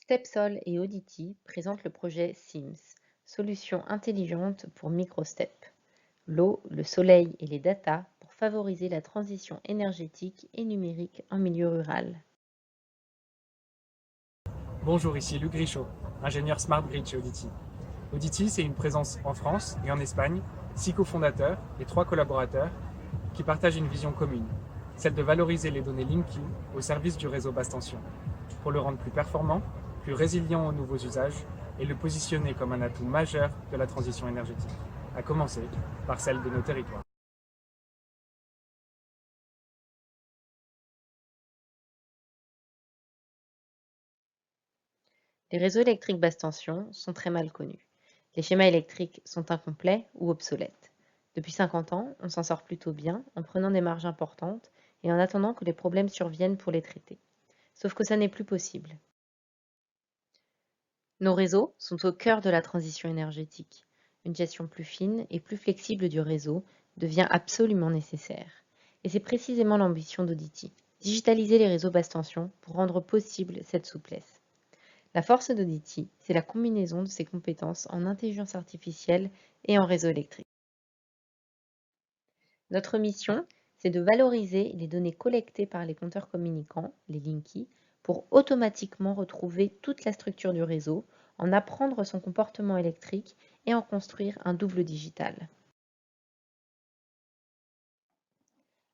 Stepsol et Audity présentent le projet SIMS, solution intelligente pour MicroStep. L'eau, le soleil et les data pour favoriser la transition énergétique et numérique en milieu rural. Bonjour, ici Luc Grichot, ingénieur Smart Grid chez Audity. Audity, c'est une présence en France et en Espagne, 6 cofondateurs et 3 collaborateurs qui partagent une vision commune, celle de valoriser les données Linky au service du réseau basse tension, pour le rendre plus performant, plus résilient aux nouveaux usages et le positionner comme un atout majeur de la transition énergétique, à commencer par celle de nos territoires. Les réseaux électriques basse tension sont très mal connus. Les schémas électriques sont incomplets ou obsolètes. Depuis 50 ans, on s'en sort plutôt bien en prenant des marges importantes et en attendant que les problèmes surviennent pour les traiter. Sauf que ça n'est plus possible. Nos réseaux sont au cœur de la transition énergétique. Une gestion plus fine et plus flexible du réseau devient absolument nécessaire. Et c'est précisément l'ambition d'Audity, digitaliser les réseaux basse tension pour rendre possible cette souplesse. La force d'Audity, c'est la combinaison de ses compétences en intelligence artificielle et en réseau électrique. Notre mission, c'est de valoriser les données collectées par les compteurs communicants, les Linky, pour automatiquement retrouver toute la structure du réseau, en apprendre son comportement électrique et en construire un double digital.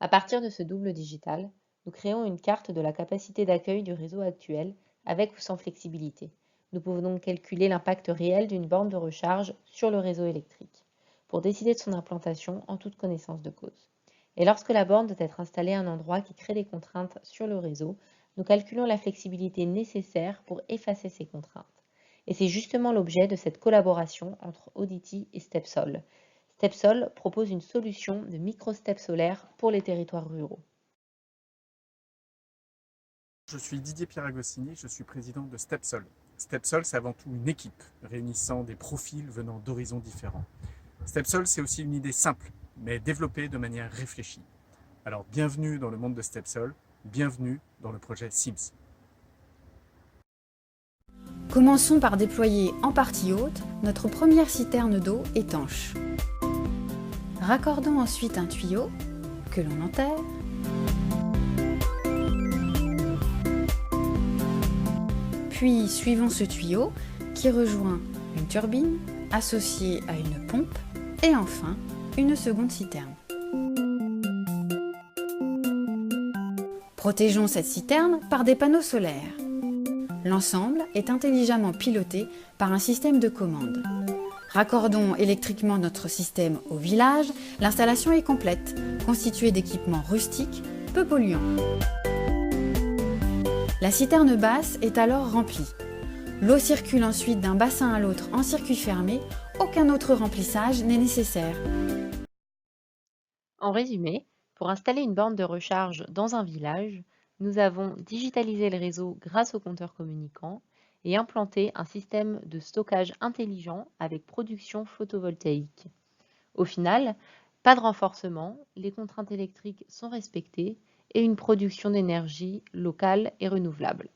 À partir de ce double digital, nous créons une carte de la capacité d'accueil du réseau actuel avec ou sans flexibilité. Nous pouvons donc calculer l'impact réel d'une borne de recharge sur le réseau électrique pour décider de son implantation en toute connaissance de cause. Et lorsque la borne doit être installée à un endroit qui crée des contraintes sur le réseau, nous calculons la flexibilité nécessaire pour effacer ces contraintes. Et c'est justement l'objet de cette collaboration entre Audity et Stepsol. Stepsol propose une solution de micro-step solaire pour les territoires ruraux. Je suis Didier Pieragostini, je suis président de Stepsol. Stepsol, c'est avant tout une équipe réunissant des profils venant d'horizons différents. Stepsol, c'est aussi une idée simple, mais développée de manière réfléchie. Alors, bienvenue dans le monde de Stepsol, bienvenue dans le projet SIMS. Commençons par déployer en partie haute notre première citerne d'eau étanche. Raccordons ensuite un tuyau que l'on enterre. Puis suivons ce tuyau qui rejoint une turbine associée à une pompe et enfin une seconde citerne. Protégeons cette citerne par des panneaux solaires. L'ensemble est intelligemment piloté par un système de commande. Raccordons électriquement notre système au village, l'installation est complète, constituée d'équipements rustiques, peu polluants. La citerne basse est alors remplie. L'eau circule ensuite d'un bassin à l'autre en circuit fermé, aucun autre remplissage n'est nécessaire. En résumé, pour installer une borne de recharge dans un village, nous avons digitalisé le réseau grâce aux compteurs communicants et implanté un système de stockage intelligent avec production photovoltaïque. Au final, pas de renforcement, les contraintes électriques sont respectées et une production d'énergie locale et renouvelable.